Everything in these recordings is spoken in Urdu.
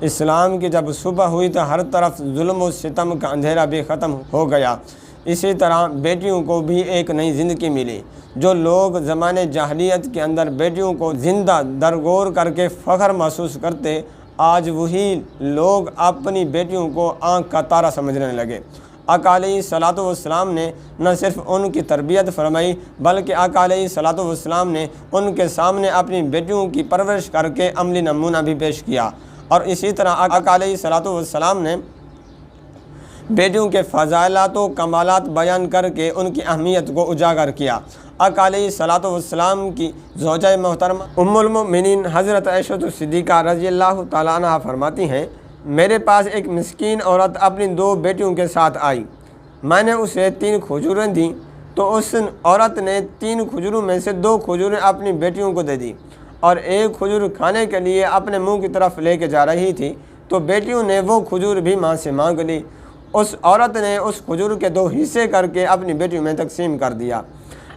اسلام کی جب صبح ہوئی تو ہر طرف ظلم و ستم کا اندھیرا بھی ختم ہو گیا۔ اسی طرح بیٹیوں کو بھی ایک نئی زندگی ملی۔ جو لوگ زمانے جاہلیت کے اندر بیٹیوں کو زندہ درگور کر کے فخر محسوس کرتے، آج وہی لوگ اپنی بیٹیوں کو آنکھ کا تارا سمجھنے لگے۔ آقا علیہ الصلوۃ والسلام نے نہ صرف ان کی تربیت فرمائی بلکہ آقا علیہ الصلوۃ والسلام نے ان کے سامنے اپنی بیٹیوں کی پرورش کر کے عملی نمونہ بھی پیش کیا، اور اسی طرح آقا علیہ الصلوۃ والسلام نے بیٹیوں کے فضائلات و کمالات بیان کر کے ان کی اہمیت کو اجاگر کیا۔ آقا علیہ الصلوۃ والسلام کی زوجہ محترمہ ام المؤمنین حضرت عائشہ صدیقہ رضی اللہ تعالیٰ عنہا فرماتی ہیں، میرے پاس ایک مسکین عورت اپنی 2 بیٹیوں کے ساتھ آئی۔ میں نے اسے 3 کھجوریں دیں تو اس عورت نے 3 کھجوروں میں سے 2 کھجوریں اپنی بیٹیوں کو دے دی اور 1 کھجور کھانے کے لیے اپنے منہ کی طرف لے کے جا رہی تھی تو بیٹیوں نے وہ کھجور بھی ماں سے مانگ لی۔ اس عورت نے اس کھجور کے 2 حصے کر کے اپنی بیٹیوں میں تقسیم کر دیا۔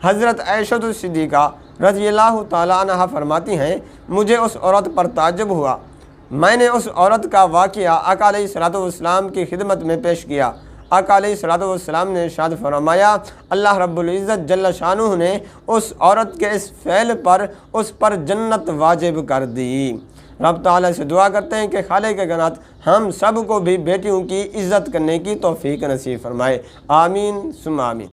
حضرت عائشہ صدیقہ رضی اللہ تعالیٰ عنہا فرماتی ہیں، مجھے اس عورت پر تعجب ہوا۔ میں نے اس عورت کا واقعہ آقا علیہ الصلوۃ والسلام کی خدمت میں پیش کیا۔ آقا علیہ الصلوۃ والسلام نے ارشاد فرمایا، اللہ رب العزت جل شانہ نے اس عورت کے اس فعل پر اس پر جنت واجب کر دی۔ رب تعالیٰ سے دعا کرتے ہیں کہ خالق کائنات ہم سب کو بھی بیٹیوں کی عزت کرنے کی توفیق نصیب فرمائے۔ آمین ثم آمین۔